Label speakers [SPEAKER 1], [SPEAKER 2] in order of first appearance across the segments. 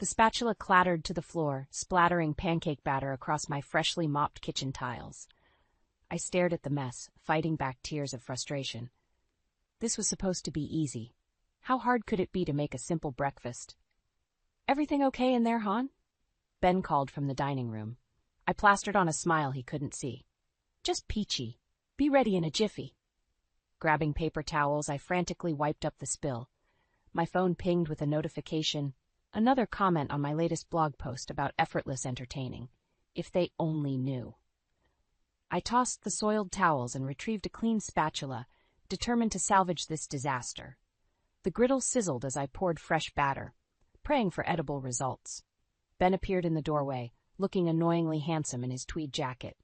[SPEAKER 1] The spatula clattered to the floor, splattering pancake batter across my freshly mopped kitchen tiles. I stared at the mess, fighting back tears of frustration. This was supposed to be easy. How hard could it be to make a simple breakfast? "Everything okay in there, hon?" Ben called from the dining room. I plastered on a smile he couldn't see. "Just peachy. Be ready in a jiffy." Grabbing paper towels, I frantically wiped up the spill. My phone pinged with a notification, another comment on my latest blog post about effortless entertaining. If they only knew. I tossed the soiled towels and retrieved a clean spatula, determined to salvage this disaster. The griddle sizzled as I poured fresh batter, praying for edible results. Ben appeared in the doorway, looking annoyingly handsome in his tweed jacket.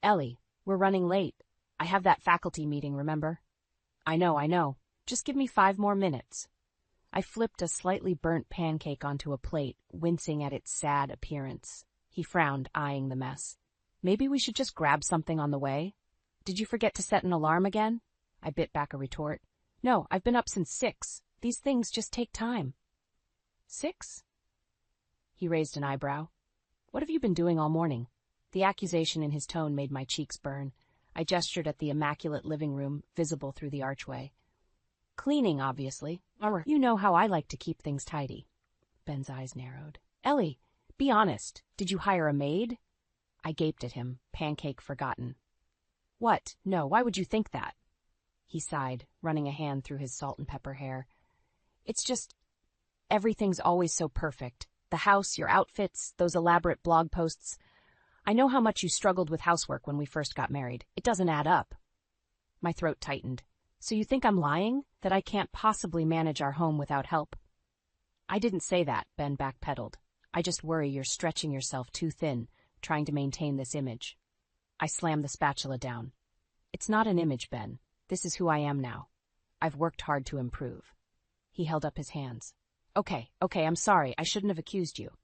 [SPEAKER 1] "Ellie, we're running late. I have that faculty meeting, remember?" I know. Just give me 5 more minutes." I flipped a slightly burnt pancake onto a plate, wincing at its sad appearance. He frowned, eyeing the mess. "Maybe we should just grab something on the way?" "Did you forget to set an alarm again?" I bit back a retort. "No, I've been up since 6. These things just take time." 6? He raised an eyebrow. "What have you been doing all morning?" The accusation in his tone made my cheeks burn. I gestured at the immaculate living room, visible through the archway. "Cleaning, obviously. You know how I like to keep things tidy." Ben's eyes narrowed. "Ellie, be honest. Did you hire a maid?" I gaped at him, pancake forgotten. "What? No, why would you think that?" He sighed, running a hand through his salt and pepper hair. "It's just, everything's always so perfect. The house, your outfits, those elaborate blog posts. I know how much you struggled with housework when we first got married. It doesn't add up." My throat tightened. "So you think I'm lying? That I can't possibly manage our home without help?" "I didn't say that," Ben backpedaled. "I just worry you're stretching yourself too thin, trying to maintain this image." I slammed the spatula down. "It's not an image, Ben. This is who I am now. I've worked hard to improve." He held up his hands. Okay, I'm sorry. I shouldn't have accused you."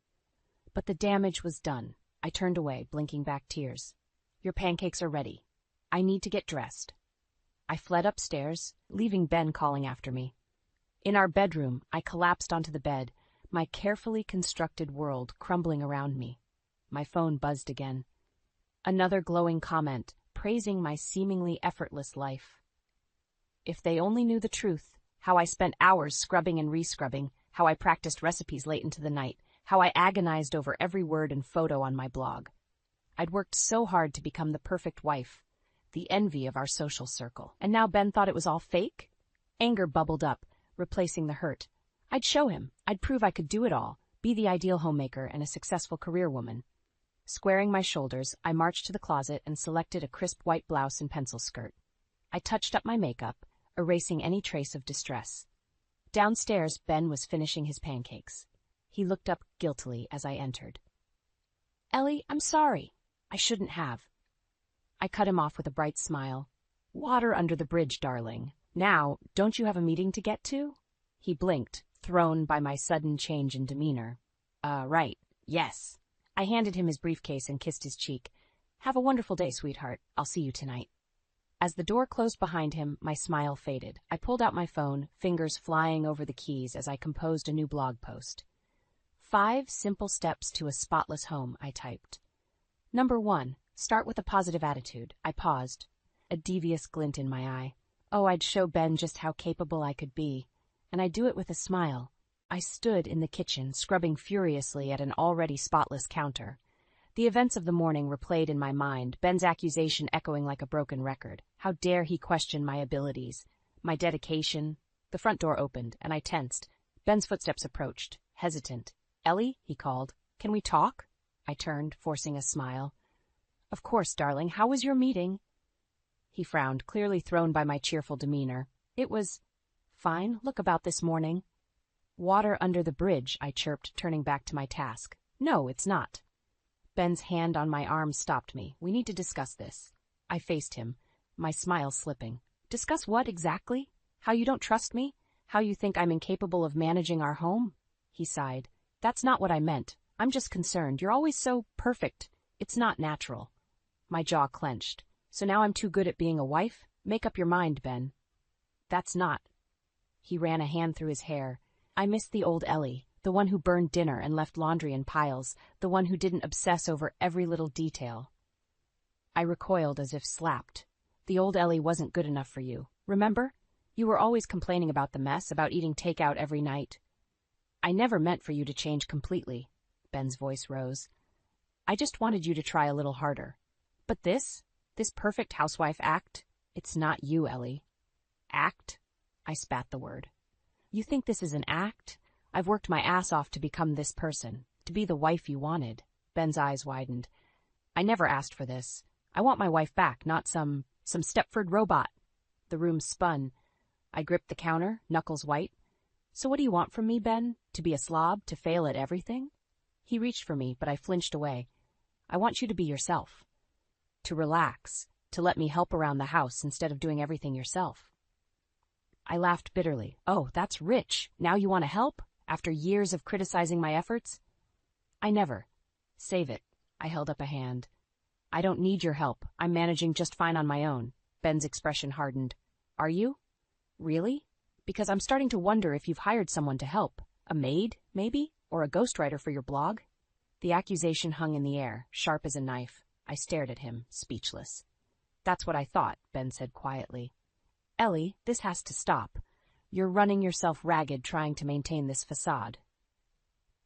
[SPEAKER 1] But the damage was done. I turned away, blinking back tears. "Your pancakes are ready. I need to get dressed." I fled upstairs, leaving Ben calling after me. In our bedroom, I collapsed onto the bed, my carefully constructed world crumbling around me. My phone buzzed again. Another glowing comment, praising my seemingly effortless life. If they only knew the truth, how I spent hours scrubbing and re-scrubbing, how I practiced recipes late into the night, how I agonized over every word and photo on my blog. I'd worked so hard to become the perfect wife, the envy of our social circle. And now Ben thought it was all fake? Anger bubbled up, replacing the hurt. I'd show him. I'd prove I could do it all, be the ideal homemaker and a successful career woman. Squaring my shoulders, I marched to the closet and selected a crisp white blouse and pencil skirt. I touched up my makeup, erasing any trace of distress. Downstairs, Ben was finishing his pancakes. He looked up guiltily as I entered. "Ellie, I'm sorry. I shouldn't have." I cut him off with a bright smile. "Water under the bridge, darling. Now, don't you have a meeting to get to?" He blinked, thrown by my sudden change in demeanor. Right. Yes." I handed him his briefcase and kissed his cheek. "Have a wonderful day, sweetheart. I'll see you tonight." As the door closed behind him, my smile faded. I pulled out my phone, fingers flying over the keys as I composed a new blog post. 5 simple steps to a spotless home, I typed. Number 1, start with a positive attitude. I paused, a devious glint in my eye. Oh, I'd show Ben just how capable I could be, and I'd do it with a smile. I stood in the kitchen, scrubbing furiously at an already spotless counter. The events of the morning replayed in my mind, Ben's accusation echoing like a broken record. How dare he question my abilities, my dedication? The front door opened, and I tensed. Ben's footsteps approached, hesitant. "Ellie," he called, "can we talk?" I turned, forcing a smile. "Of course, darling. How was your meeting?" He frowned, clearly thrown by my cheerful demeanor. "It was fine. Look about this morning." "Water under the bridge," I chirped, turning back to my task. "No, it's not." Ben's hand on my arm stopped me. "We need to discuss this." I faced him, my smile slipping. "Discuss what exactly? How you don't trust me? How you think I'm incapable of managing our home?" He sighed. "That's not what I meant. I'm just concerned. You're always so perfect. It's not natural." My jaw clenched. "So now I'm too good at being a wife? Make up your mind, Ben." "That's not." He ran a hand through his hair. "I miss the old Ellie, The one who burned dinner and left laundry in piles, the one who didn't obsess over every little detail. I recoiled as if slapped. The old Ellie wasn't good enough for you. Remember? You were always complaining about the mess, about eating takeout every night. I never meant for you to change completely. Ben's voice rose. I just wanted you to try a little harder. But this perfect housewife act, it's not you, Ellie. Act? I spat the word. You think this is an act? I've worked my ass off to become this person, to be the wife you wanted. Ben's eyes widened. I never asked for this. I want my wife back, not some Stepford robot. The room spun. I gripped the counter, knuckles white. So what do you want from me, Ben? To be a slob? To fail at everything? He reached for me, but I flinched away. I want you to be yourself. To relax. To let me help around the house instead of doing everything yourself. I laughed bitterly. Oh, that's rich. Now you want to help? After years of criticizing my efforts? I never. Save it. I held up a hand. I don't need your help. I'm managing just fine on my own. Ben's expression hardened. Are you? Really? Because I'm starting to wonder if you've hired someone to help. A maid, maybe? Or a ghostwriter for your blog? The accusation hung in the air, sharp as a knife. I stared at him, speechless. That's what I thought, Ben said quietly. Ellie, this has to stop. You're running yourself ragged trying to maintain this facade.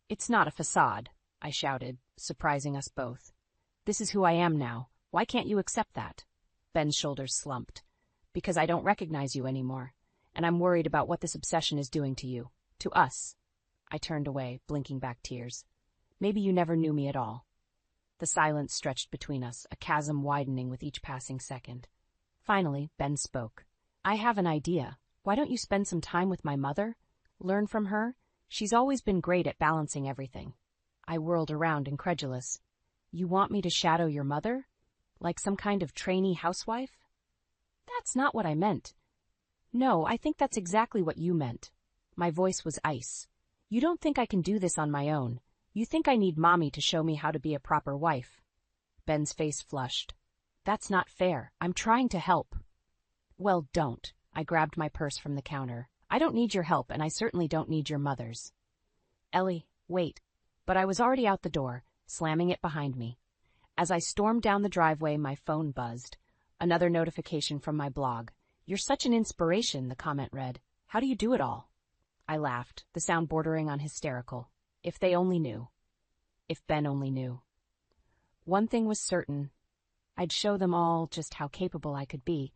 [SPEAKER 1] It's not a facade, I shouted, surprising us both. This is who I am now. Why can't you accept that? Ben's shoulders slumped. Because I don't recognize you anymore, and I'm worried about what this obsession is doing to you, to us. I turned away, blinking back tears. Maybe you never knew me at all. The silence stretched between us, a chasm widening with each passing second. Finally, Ben spoke. I have an idea. Why don't you spend some time with my mother? Learn from her? She's always been great at balancing everything. I whirled around, incredulous. You want me to shadow your mother? Like some kind of trainee housewife? That's not what I meant. No, I think that's exactly what you meant. My voice was ice. You don't think I can do this on my own. You think I need Mommy to show me how to be a proper wife. Ben's face flushed. That's not fair. I'm trying to help. Well, don't. I grabbed my purse from the counter. I don't need your help, and I certainly don't need your mother's. Ellie, wait. But I was already out the door, slamming it behind me. As I stormed down the driveway, my phone buzzed. Another notification from my blog. You're such an inspiration, the comment read. How do you do it all? I laughed, the sound bordering on hysterical. If they only knew. If Ben only knew. One thing was certain. I'd show them all just how capable I could be,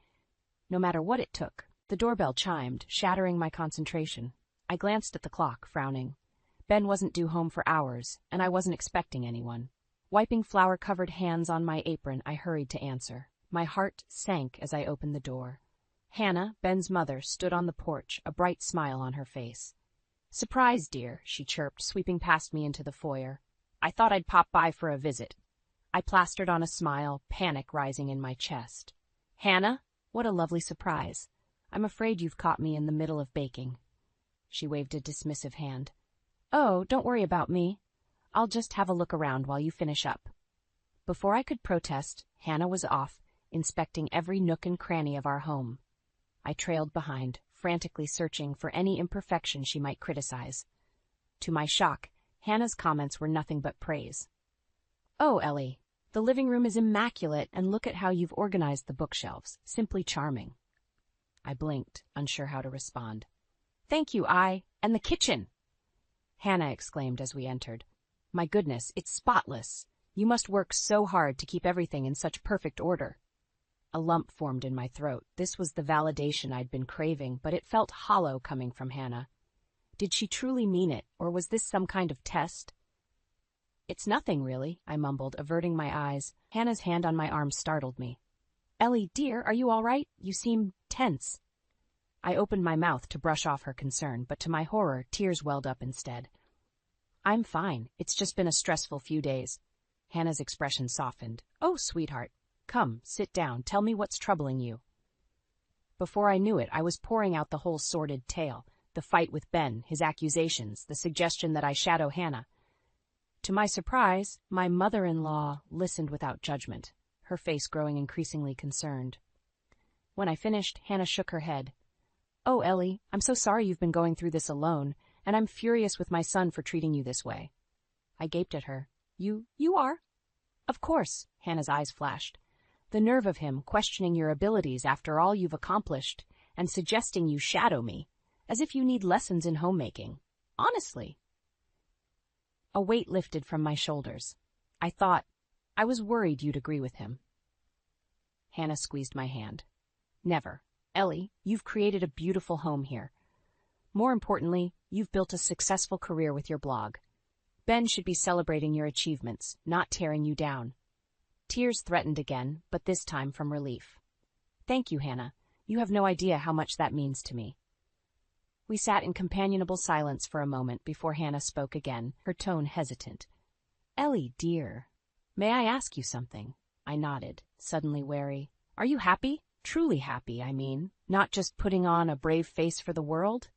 [SPEAKER 1] no matter what it took. The doorbell chimed, shattering my concentration. I glanced at the clock, frowning. Ben wasn't due home for hours, and I wasn't expecting anyone. Wiping flour-covered hands on my apron, I hurried to answer. My heart sank as I opened the door. Hannah, Ben's mother, stood on the porch, a bright smile on her face. Surprise, dear, she chirped, sweeping past me into the foyer. I thought I'd pop by for a visit. I plastered on a smile, panic rising in my chest. Hannah? What a lovely surprise. I'm afraid you've caught me in the middle of baking. She waved a dismissive hand. Oh, don't worry about me. I'll just have a look around while you finish up. Before I could protest, Hannah was off, inspecting every nook and cranny of our home. I trailed behind, frantically searching for any imperfection she might criticize. To my shock, Hannah's comments were nothing but praise. Oh, Ellie, the living room is immaculate, and look at how you've organized the bookshelves. Simply charming. I blinked, unsure how to respond. Thank you, and the kitchen! Hannah exclaimed as we entered. My goodness, it's spotless. You must work so hard to keep everything in such perfect order. A lump formed in my throat. This was the validation I'd been craving, but it felt hollow coming from Hannah. Did she truly mean it, or was this some kind of test? It's nothing, really, I mumbled, averting my eyes. Hannah's hand on my arm startled me. Ellie, dear, are you all right? You seem tense. I opened my mouth to brush off her concern, but to my horror, tears welled up instead. I'm fine. It's just been a stressful few days. Hannah's expression softened. Oh, sweetheart. Come, sit down. Tell me what's troubling you. Before I knew it, I was pouring out the whole sordid tale. The fight with Ben, his accusations, the suggestion that I shadow Hannah. To my surprise, my mother-in-law listened without judgment, her face growing increasingly concerned. When I finished, Hannah shook her head. Oh, Ellie, I'm so sorry you've been going through this alone. and I'm furious with my son for treating you this way." I gaped at her. You are?" "Of course," Hannah's eyes flashed. "The nerve of him questioning your abilities after all you've accomplished and suggesting you shadow me, as if you need lessons in homemaking. Honestly." A weight lifted from my shoulders. I was worried you'd agree with him." Hannah squeezed my hand. "Never. Ellie, you've created a beautiful home here. More importantly, you've built a successful career with your blog. Ben should be celebrating your achievements, not tearing you down." Tears threatened again, but this time from relief. "Thank you, Hannah. You have no idea how much that means to me." We sat in companionable silence for a moment before Hannah spoke again, her tone hesitant. "Ellie, dear, may I ask you something?" I nodded, suddenly wary. "Are you happy? Truly happy, I mean. Not just putting on a brave face for the world?"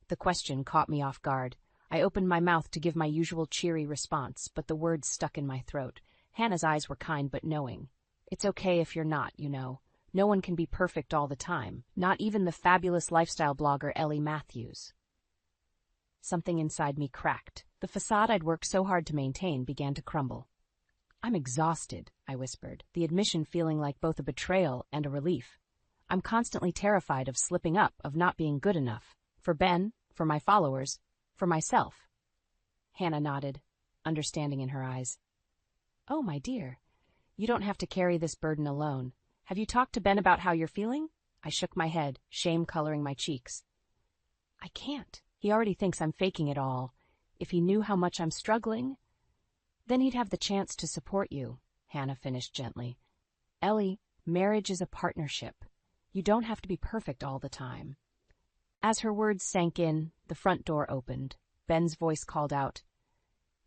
[SPEAKER 1] The question caught me off guard. I opened my mouth to give my usual cheery response, but the words stuck in my throat. Hannah's eyes were kind but knowing. "It's okay if you're not, you know. No one can be perfect all the time, not even the fabulous lifestyle blogger Ellie Matthews." Something inside me cracked. The facade I'd worked so hard to maintain began to crumble. "I'm exhausted," I whispered, the admission feeling like both a betrayal and a relief. "I'm constantly terrified of slipping up, of not being good enough. For Ben, for my followers, for myself." Hannah nodded, understanding in her eyes. "Oh, my dear, you don't have to carry this burden alone. Have you talked to Ben about how you're feeling?" I shook my head, shame coloring my cheeks. "I can't. He already thinks I'm faking it all. If he knew how much I'm struggling, then he'd have the chance to support you," Hannah finished gently. "Ellie, marriage is a partnership. You don't have to be perfect all the time." As her words sank in, the front door opened. Ben's voice called out,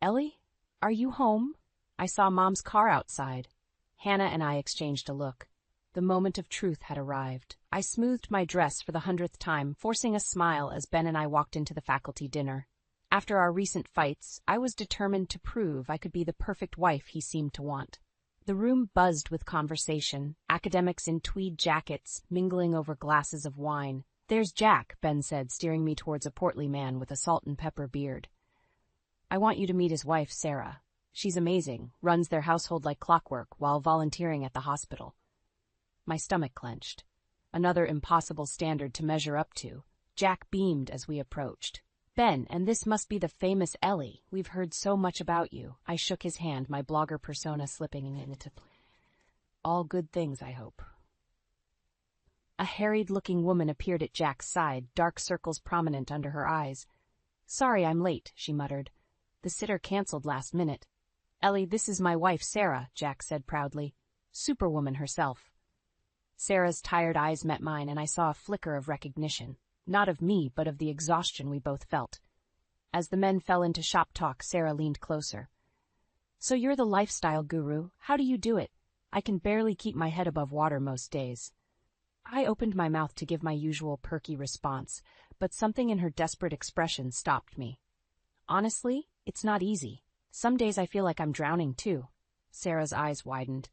[SPEAKER 1] "Ellie, are you home? I saw Mom's car outside." Hannah and I exchanged a look. The moment of truth had arrived. I smoothed my dress for the 100th time, forcing a smile as Ben and I walked into the faculty dinner. After our recent fights, I was determined to prove I could be the perfect wife he seemed to want. The room buzzed with conversation, academics in tweed jackets mingling over glasses of wine. "There's Jack," Ben said, steering me towards a portly man with a salt and pepper beard. "I want you to meet his wife, Sarah. She's amazing, runs their household like clockwork while volunteering at the hospital." My stomach clenched. Another impossible standard to measure up to. Jack beamed as we approached. "Ben, and this must be the famous Ellie. We've heard so much about you." I shook his hand, my blogger persona slipping into all good things, I hope. A harried-looking woman appeared at Jack's side, dark circles prominent under her eyes. "Sorry I'm late," she muttered. "The sitter canceled last minute." "Ellie, this is my wife, Sarah," Jack said proudly. "Superwoman herself." Sarah's tired eyes met mine, and I saw a flicker of recognition. Not of me, but of the exhaustion we both felt. As the men fell into shop talk, Sarah leaned closer. "So you're the lifestyle guru. How do you do it? I can barely keep my head above water most days." I opened my mouth to give my usual perky response, but something in her desperate expression stopped me. "Honestly, it's not easy. Some days I feel like I'm drowning too." Sarah's eyes widened.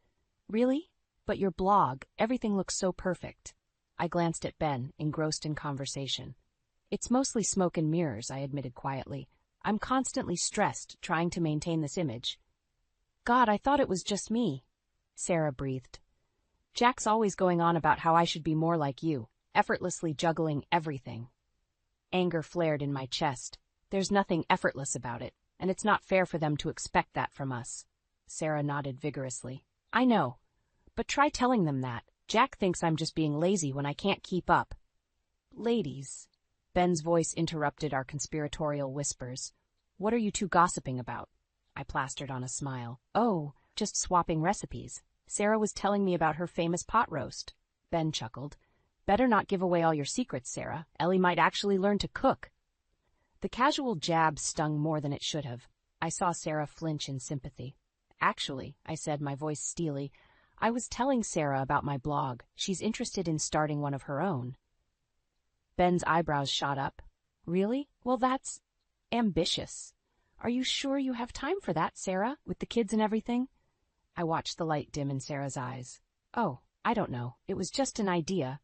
[SPEAKER 1] "Really? But your blog, everything looks so perfect." I glanced at Ben, engrossed in conversation. "It's mostly smoke and mirrors," I admitted quietly. "I'm constantly stressed, trying to maintain this image." "God, I thought it was just me," Sarah breathed. "Jack's always going on about how I should be more like you, effortlessly juggling everything." Anger flared in my chest. "There's nothing effortless about it, and it's not fair for them to expect that from us." Sarah nodded vigorously. "I know, but try telling them that. Jack thinks I'm just being lazy when I can't keep up." "Ladies," Ben's voice interrupted our conspiratorial whispers. "What are you two gossiping about?" I plastered on a smile. "Oh, just swapping recipes. Sarah was telling me about her famous pot roast." Ben chuckled. "Better not give away all your secrets, Sarah. Ellie might actually learn to cook." The casual jab stung more than it should have. I saw Sarah flinch in sympathy. "Actually," I said, my voice steely, "I was telling Sarah about my blog. She's interested in starting one of her own." Ben's eyebrows shot up. "Really? Well, that's ambitious. Are you sure you have time for that, Sarah, with the kids and everything?" I watched the light dim in Sarah's eyes. "Oh, I don't know. It was just an idea."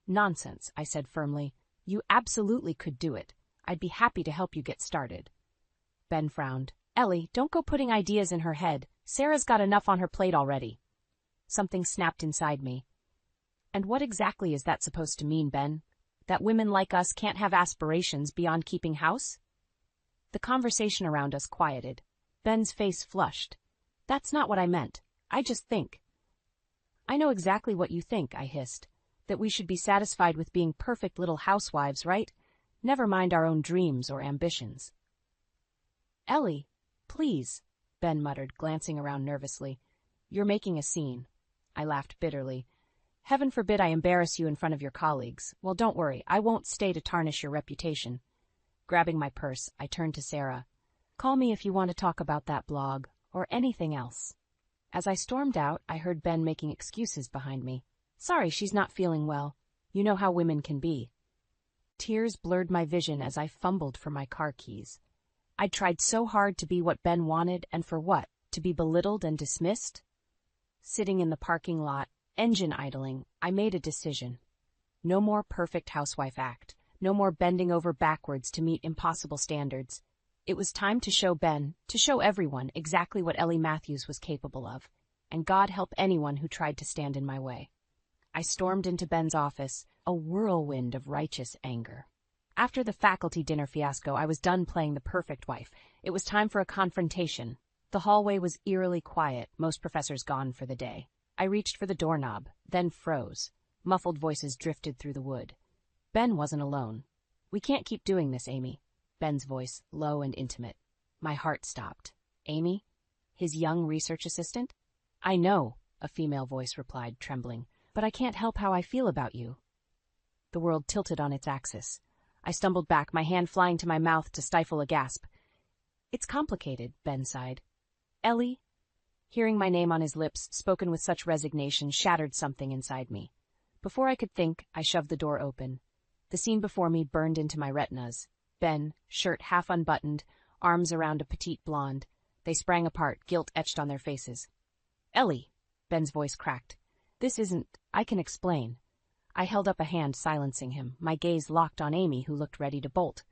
[SPEAKER 1] "Nonsense," I said firmly. "You absolutely could do it. I'd be happy to help you get started. Ben frowned. Ellie, don't go putting ideas in her head. Sarah's got enough on her plate already. Something snapped inside me. And what exactly is that supposed to mean, Ben? That women like us can't have aspirations beyond keeping house? The conversation around us quieted. Ben's face flushed. That's not what I meant. I just think. I know exactly what you think, I hissed. That we should be satisfied with being perfect little housewives, right? Never mind our own dreams or ambitions. Ellie, please, Ben muttered, glancing around nervously. You're making a scene. I laughed bitterly. Heaven forbid I embarrass you in front of your colleagues. Well, don't worry, I won't stay to tarnish your reputation. Grabbing my purse, I turned to Sarah. Call me if you want to talk about that blog, or anything else. As I stormed out, I heard Ben making excuses behind me. Sorry, she's not feeling well. You know how women can be. Tears blurred my vision as I fumbled for my car keys. I'd tried so hard to be what Ben wanted, and for what? To be belittled and dismissed? Sitting in the parking lot, engine idling, I made a decision. No more perfect housewife act. No more bending over backwards to meet impossible standards. It was time to show Ben, to show everyone, exactly what Ellie Matthews was capable of, and God help anyone who tried to stand in my way. I stormed into Ben's office, a whirlwind of righteous anger. After the faculty dinner fiasco, I was done playing the perfect wife. It was time for a confrontation. The hallway was eerily quiet, most professors gone for the day. I reached for the doorknob, then froze. Muffled voices drifted through the wood. Ben wasn't alone. We can't keep doing this, Amy. Ben's voice, low and intimate. My heart stopped. Amy? His young research assistant? I know, a female voice replied, trembling, but I can't help how I feel about you. The world tilted on its axis. I stumbled back, my hand flying to my mouth to stifle a gasp. It's complicated, Ben sighed. Ellie? Hearing my name on his lips, spoken with such resignation, shattered something inside me. Before I could think, I shoved the door open. The scene before me burned into my retinas. Ben, shirt half unbuttoned, arms around a petite blonde. They sprang apart, guilt etched on their faces. Ellie, Ben's voice cracked. This isn't, I can explain. I held up a hand, silencing him, my gaze locked on Amy, who looked ready to bolt.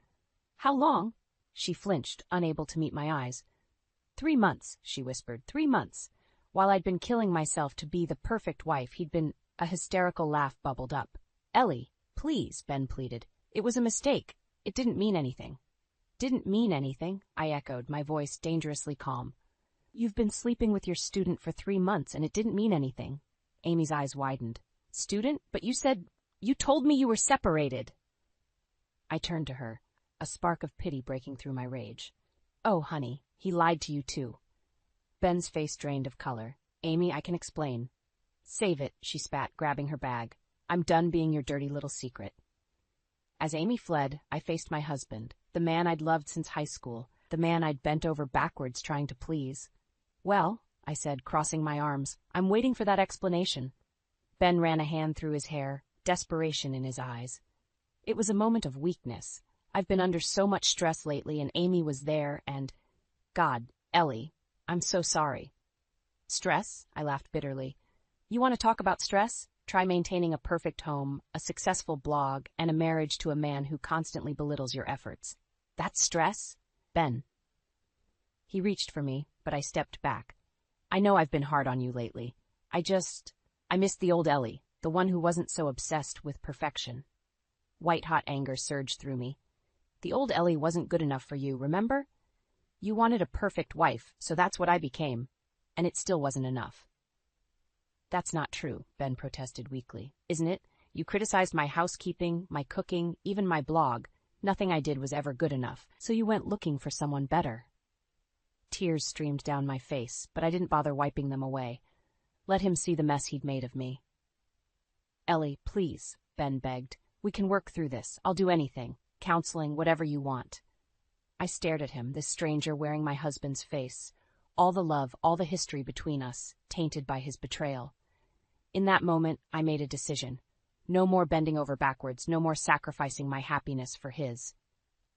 [SPEAKER 1] How long? She flinched, unable to meet my eyes. 3 months, she whispered, 3 months. While I'd been killing myself to be the perfect wife, he'd been... A hysterical laugh bubbled up. Ellie, please, Ben pleaded. It was a mistake. It didn't mean anything. Didn't mean anything, I echoed, my voice dangerously calm. You've been sleeping with your student for 3 months, and it didn't mean anything. Amy's eyes widened. Student? But you told me you were separated. I turned to her, a spark of pity breaking through my rage. Oh, honey, he lied to you too. Ben's face drained of color. Amy, I can explain. Save it, she spat, grabbing her bag. I'm done being your dirty little secret. As Amy fled, I faced my husband, the man I'd loved since high school, the man I'd bent over backwards trying to please. Well, I said, crossing my arms, I'm waiting for that explanation. Ben ran a hand through his hair, desperation in his eyes. It was a moment of weakness. I've been under so much stress lately, and Amy was there, and... God, Ellie, I'm so sorry. Stress? I laughed bitterly. You want to talk about stress? Try maintaining a perfect home, a successful blog, and a marriage to a man who constantly belittles your efforts. That's stress? Ben. He reached for me, but I stepped back. I know I've been hard on you lately. I missed the old Ellie, the one who wasn't so obsessed with perfection. White-hot anger surged through me. The old Ellie wasn't good enough for you, remember? You wanted a perfect wife, so that's what I became, and it still wasn't enough. That's not true, Ben protested weakly. Isn't it? You criticized my housekeeping, my cooking, even my blog. Nothing I did was ever good enough, so you went looking for someone better. Tears streamed down my face, but I didn't bother wiping them away. Let him see the mess he'd made of me. Ellie, please, Ben begged. We can work through this. I'll do anything. Counseling, whatever you want. I stared at him, this stranger wearing my husband's face. All the love, all the history between us, tainted by his betrayal. In that moment, I made a decision. No more bending over backwards, no more sacrificing my happiness for his.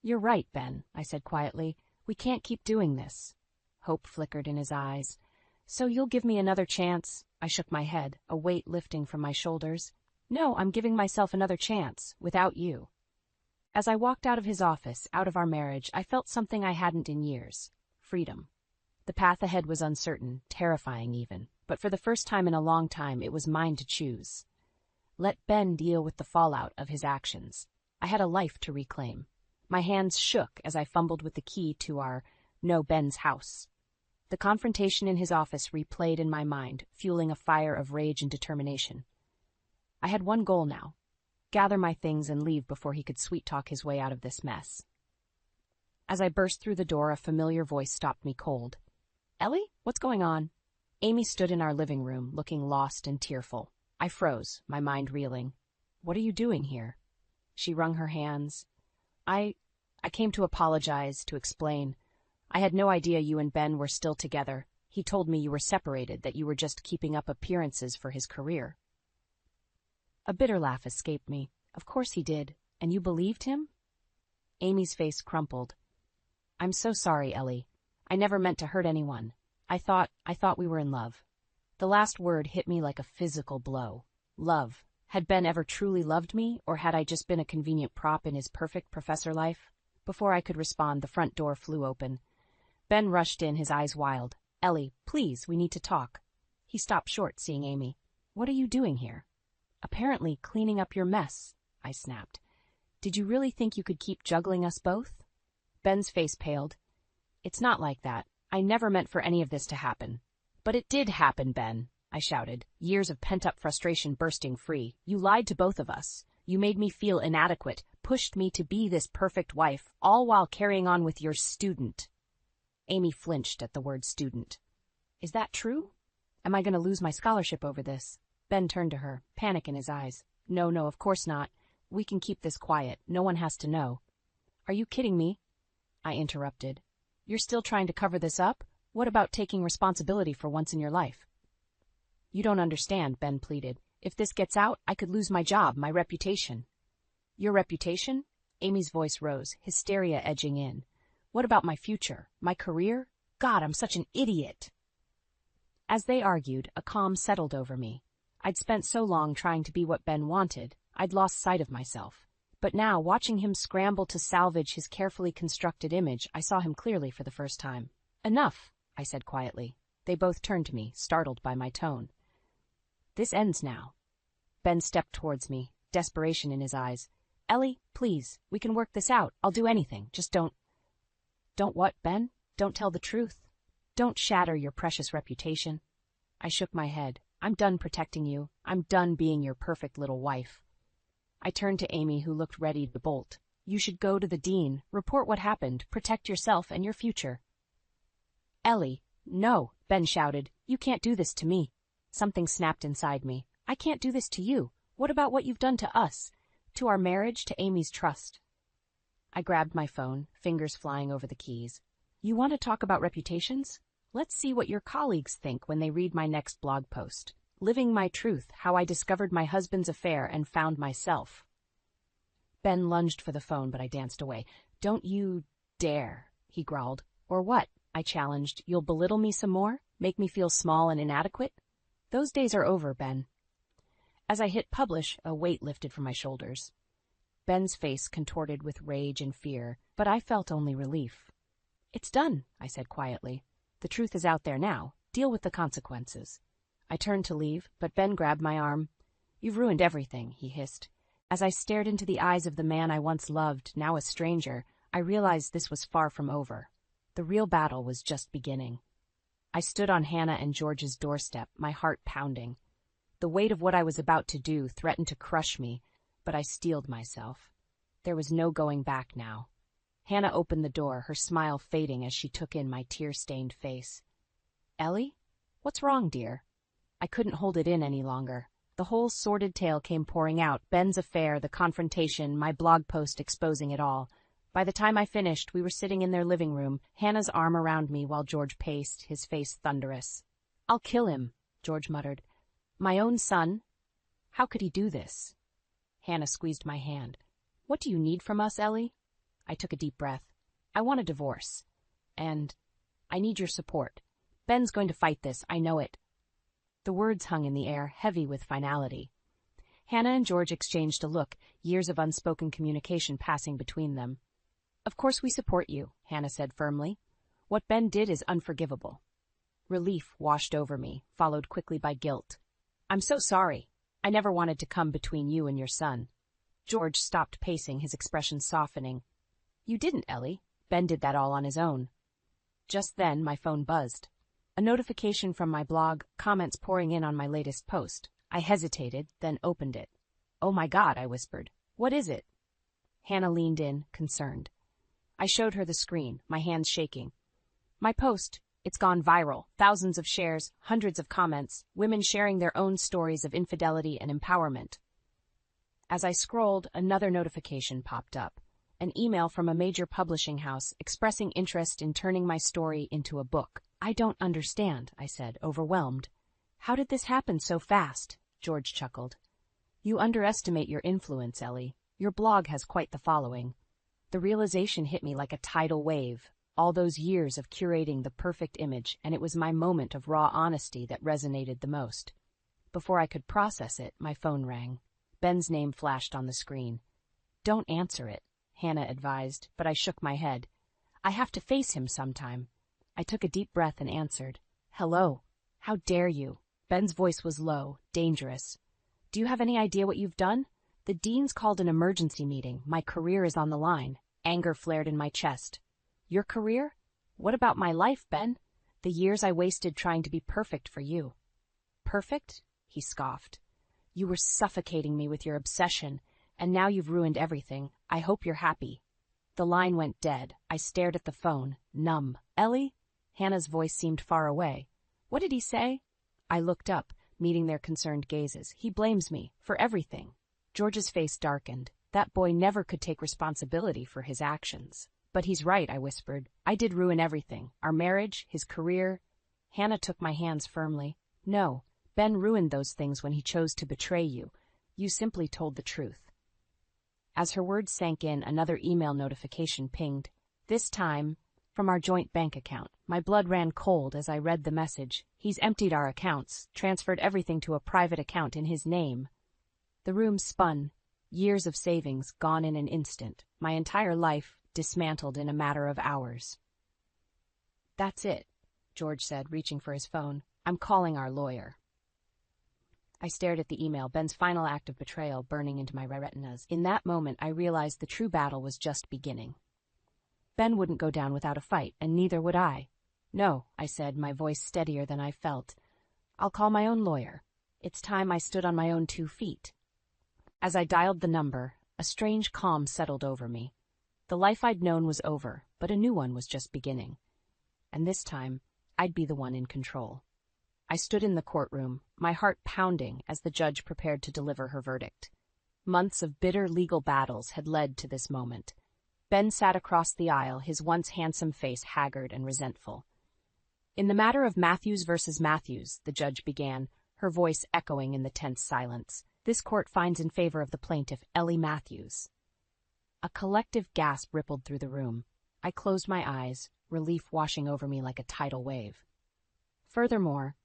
[SPEAKER 1] You're right, Ben, I said quietly. We can't keep doing this. Hope flickered in his eyes. So you'll give me another chance? I shook my head, a weight lifting from my shoulders. No, I'm giving myself another chance, without you. As I walked out of his office, out of our marriage, I felt something I hadn't in years. Freedom. The path ahead was uncertain, terrifying even, but for the first time in a long time it was mine to choose. Let Ben deal with the fallout of his actions. I had a life to reclaim. My hands shook as I fumbled with the key to our Ben's house. The confrontation in his office replayed in my mind, fueling a fire of rage and determination. I had one goal now: gather my things and leave before he could sweet-talk his way out of this mess. As I burst through the door, a familiar voice stopped me cold. "Ellie, what's going on?" Amy stood in our living room, looking lost and tearful. I froze, my mind reeling. "What are you doing here?" She wrung her hands. I came to apologize, to explain. I had no idea you and Ben were still together. He told me you were separated, that you were just keeping up appearances for his career." A bitter laugh escaped me. "Of course he did. And you believed him?" Amy's face crumpled. "I'm so sorry, Ellie. I never meant to hurt anyone. I thought we were in love." The last word hit me like a physical blow. Love. Had Ben ever truly loved me, or had I just been a convenient prop in his perfect professor life? Before I could respond, the front door flew open. Ben rushed in, his eyes wild. "Ellie, please, we need to talk." He stopped short, seeing Amy. "What are you doing here?" "Apparently cleaning up your mess," I snapped. "Did you really think you could keep juggling us both?" Ben's face paled. "It's not like that. I never meant for any of this to happen." "But it did happen, Ben," I shouted, years of pent-up frustration bursting free. "You lied to both of us. You made me feel inadequate, pushed me to be this perfect wife, all while carrying on with your student." Amy flinched at the word student. "Is that true? Am I going to lose my scholarship over this?" Ben turned to her, panic in his eyes. No, of course not. We can keep this quiet. No one has to know." "Are you kidding me?" I interrupted. "You're still trying to cover this up? What about taking responsibility for once in your life?" "You don't understand," Ben pleaded. "If this gets out, I could lose my job, my reputation." "Your reputation?" Amy's voice rose, hysteria edging in. "What about my future, my career? God, I'm such an idiot." As they argued, a calm settled over me. I'd spent so long trying to be what Ben wanted, I'd lost sight of myself. But now, watching him scramble to salvage his carefully constructed image, I saw him clearly for the first time. "Enough," I said quietly. They both turned to me, startled by my tone. "This ends now." Ben stepped towards me, desperation in his eyes. "Ellie, please, we can work this out. I'll do anything. Just don't..." "Don't what, Ben? Don't tell the truth. Don't shatter your precious reputation." I shook my head. "I'm done protecting you. I'm done being your perfect little wife." I turned to Amy, who looked ready to bolt. "You should go to the dean, report what happened, protect yourself and your future." "Ellie, no," Ben shouted. "You can't do this to me." Something snapped inside me. "I can't do this to you. What about what you've done to us? To our marriage, to Amy's trust?" I grabbed my phone, fingers flying over the keys. "You want to talk about reputations? Let's see what your colleagues think when they read my next blog post. Living my truth, how I discovered my husband's affair and found myself." Ben lunged for the phone, but I danced away. "Don't you dare," he growled. "Or what?" I challenged. "You'll belittle me some more? Make me feel small and inadequate?" "Those days are over, Ben." As I hit publish, a weight lifted from my shoulders. Ben's face contorted with rage and fear, but I felt only relief. "It's done," I said quietly. "The truth is out there now. Deal with the consequences." I turned to leave, but Ben grabbed my arm. "You've ruined everything," he hissed. As I stared into the eyes of the man I once loved, now a stranger, I realized this was far from over. The real battle was just beginning. I stood on Hannah and George's doorstep, my heart pounding. The weight of what I was about to do threatened to crush me, but I steeled myself. There was no going back now. Hannah opened the door, her smile fading as she took in my tear-stained face. "Ellie? What's wrong, dear?" I couldn't hold it in any longer. The whole sordid tale came pouring out, Ben's affair, the confrontation, my blog post exposing it all. By the time I finished, we were sitting in their living room, Hannah's arm around me while George paced, his face thunderous. "I'll kill him," George muttered. "My own son? How could he do this?" Hannah squeezed my hand. "What do you need from us, Ellie?" I took a deep breath. "I want a divorce. And I need your support. Ben's going to fight this, I know it." The words hung in the air, heavy with finality. Hannah and George exchanged a look, years of unspoken communication passing between them. "Of course we support you," Hannah said firmly. "What Ben did is unforgivable." Relief washed over me, followed quickly by guilt. "I'm so sorry. I never wanted to come between you and your son." George stopped pacing, his expression softening. "You didn't, Ellie. Ben did that all on his own." Just then, my phone buzzed. A notification from my blog, comments pouring in on my latest post. I hesitated, then opened it. "Oh my God," I whispered. "What is it?" Hannah leaned in, concerned. I showed her the screen, my hands shaking. "My post. It's gone viral. Thousands of shares, hundreds of comments, women sharing their own stories of infidelity and empowerment." As I scrolled, another notification popped up. An email from a major publishing house expressing interest in turning my story into a book. "I don't understand," I said, overwhelmed. "How did this happen so fast?" George chuckled. "You underestimate your influence, Ellie. Your blog has quite the following." The realization hit me like a tidal wave. All those years of curating the perfect image, and it was my moment of raw honesty that resonated the most. Before I could process it, my phone rang. Ben's name flashed on the screen. "Don't answer it," Hannah advised, but I shook my head. "I have to face him sometime." I took a deep breath and answered. "Hello. How dare you?" Ben's voice was low, dangerous. "Do you have any idea what you've done? The dean's called an emergency meeting. My career is on the line." Anger flared in my chest. "Your career? What about my life, Ben? The years I wasted trying to be perfect for you." "Perfect?" he scoffed. "You were suffocating me with your obsession, and now you've ruined everything. I hope you're happy." The line went dead. I stared at the phone, numb. "Ellie?" Hannah's voice seemed far away. "What did he say?" I looked up, meeting their concerned gazes. "He blames me for everything." George's face darkened. That boy never could take responsibility for his actions. "But he's right," I whispered. "I did ruin everything. Our marriage, his career." Hannah took my hands firmly. "No, Ben ruined those things when he chose to betray you. You simply told the truth." As her words sank in, another email notification pinged. This time, from our joint bank account. My blood ran cold as I read the message. "He's emptied our accounts, transferred everything to a private account in his name." The room spun. Years of savings gone in an instant. My entire life dismantled in a matter of hours. "That's it," George said, reaching for his phone. "I'm calling our lawyer." I stared at the email, Ben's final act of betrayal burning into my retinas. In that moment, I realized the true battle was just beginning. Ben wouldn't go down without a fight, and neither would I. "No," I said, my voice steadier than I felt. "I'll call my own lawyer. It's time I stood on my own 2 feet." As I dialed the number, a strange calm settled over me. The life I'd known was over, but a new one was just beginning. And this time, I'd be the one in control. I stood in the courtroom, my heart pounding as the judge prepared to deliver her verdict. Months of bitter legal battles had led to this moment. Ben sat across the aisle, his once handsome face haggard and resentful. "In the matter of Matthews versus Matthews," the judge began, her voice echoing in the tense silence, "this court finds in favor of the plaintiff, Ellie Matthews." A collective gasp rippled through the room. I closed my eyes, relief washing over me like a tidal wave. "Furthermore,"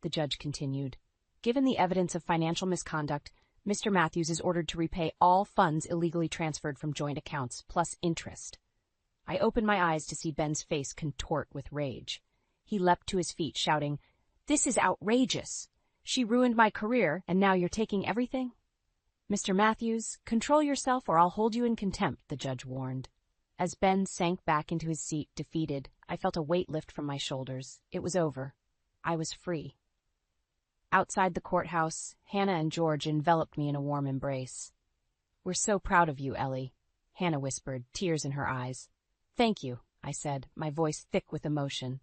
[SPEAKER 1] the judge continued, "given the evidence of financial misconduct, Mr. Matthews is ordered to repay all funds illegally transferred from joint accounts, plus interest." I opened my eyes to see Ben's face contort with rage. He leapt to his feet, shouting, "This is outrageous! She ruined my career, and now you're taking everything?" "Mr. Matthews, control yourself or I'll hold you in contempt," the judge warned. As Ben sank back into his seat, defeated, I felt a weight lift from my shoulders. It was over. I was free. Outside the courthouse, Hannah and George enveloped me in a warm embrace. "We're so proud of you, Ellie," Hannah whispered, tears in her eyes. "Thank you," I said, my voice thick with emotion.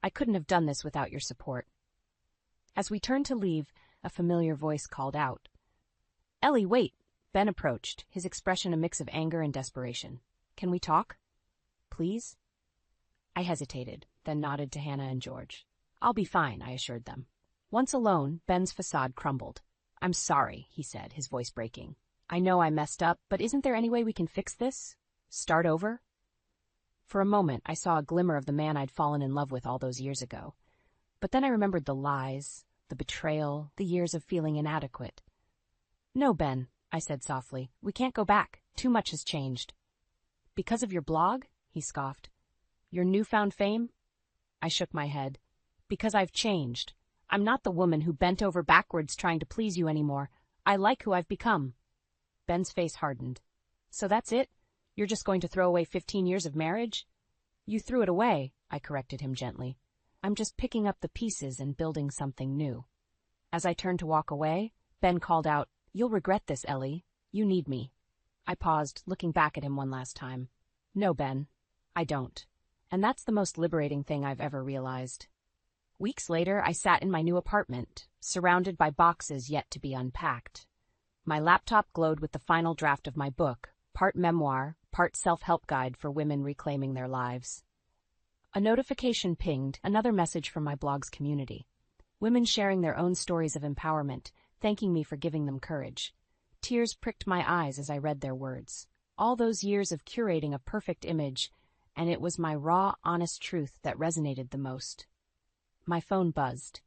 [SPEAKER 1] "I couldn't have done this without your support." As we turned to leave, a familiar voice called out. "Ellie, wait!" Ben approached, his expression a mix of anger and desperation. "Can we talk? Please?" I hesitated, then nodded to Hannah and George. "I'll be fine," I assured them. Once alone, Ben's facade crumbled. "I'm sorry," he said, his voice breaking. "I know I messed up, but isn't there any way we can fix this? Start over?" For a moment, I saw a glimmer of the man I'd fallen in love with all those years ago. But then I remembered the lies, the betrayal, the years of feeling inadequate. No, Ben, I said softly. We can't go back. Too much has changed. Because of your blog? He scoffed. Your newfound fame? I shook my head. Because I've changed. I'm not the woman who bent over backwards trying to please you anymore. I like who I've become. Ben's face hardened. So that's it? You're just going to throw away 15 years of marriage? You threw it away, I corrected him gently. I'm just picking up the pieces and building something new. As I turned to walk away, Ben called out, You'll regret this, Ellie. You need me. I paused, looking back at him one last time. No, Ben, I don't. And that's the most liberating thing I've ever realized. Weeks later, I sat in my new apartment, surrounded by boxes yet to be unpacked. My laptop glowed with the final draft of my book, part memoir, part self-help guide for women reclaiming their lives. A notification pinged, another message from my blog's community. Women sharing their own stories of empowerment, thanking me for giving them courage. Tears pricked my eyes as I read their words. All those years of curating a perfect image, and it was my raw, honest truth that resonated the most. My phone buzzed.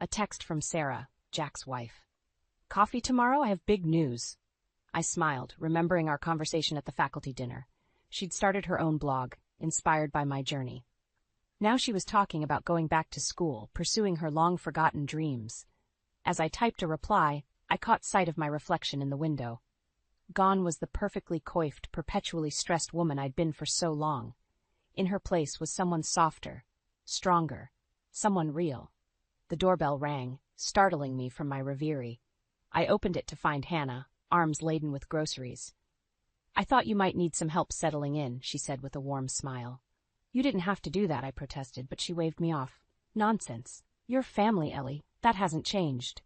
[SPEAKER 1] A text from Sarah, Jack's wife. Coffee tomorrow? I have big news. I smiled, remembering our conversation at the faculty dinner. She'd started her own blog, inspired by my journey. Now she was talking about going back to school, pursuing her long-forgotten dreams. As I typed a reply, I caught sight of my reflection in the window. Gone was the perfectly coiffed, perpetually stressed woman I'd been for so long. In her place was someone softer, stronger, someone real. The doorbell rang, startling me from my reverie. I opened it to find Hannah, arms laden with groceries. I thought you might need some help settling in, she said with a warm smile. You didn't have to do that, I protested, but she waved me off. Nonsense. You're family, Ellie. That hasn't changed.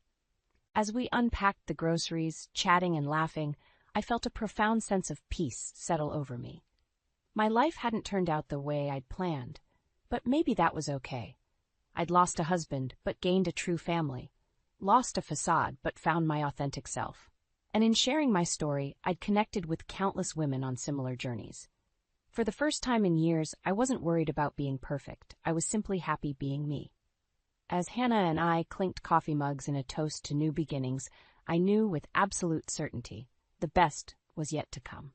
[SPEAKER 1] As we unpacked the groceries, chatting and laughing, I felt a profound sense of peace settle over me. My life hadn't turned out the way I'd planned, but maybe that was okay. I'd lost a husband, but gained a true family. Lost a facade, but found my authentic self. And in sharing my story, I'd connected with countless women on similar journeys. For the first time in years, I wasn't worried about being perfect. I was simply happy being me. As Hannah and I clinked coffee mugs in a toast to new beginnings, I knew with absolute certainty the best was yet to come.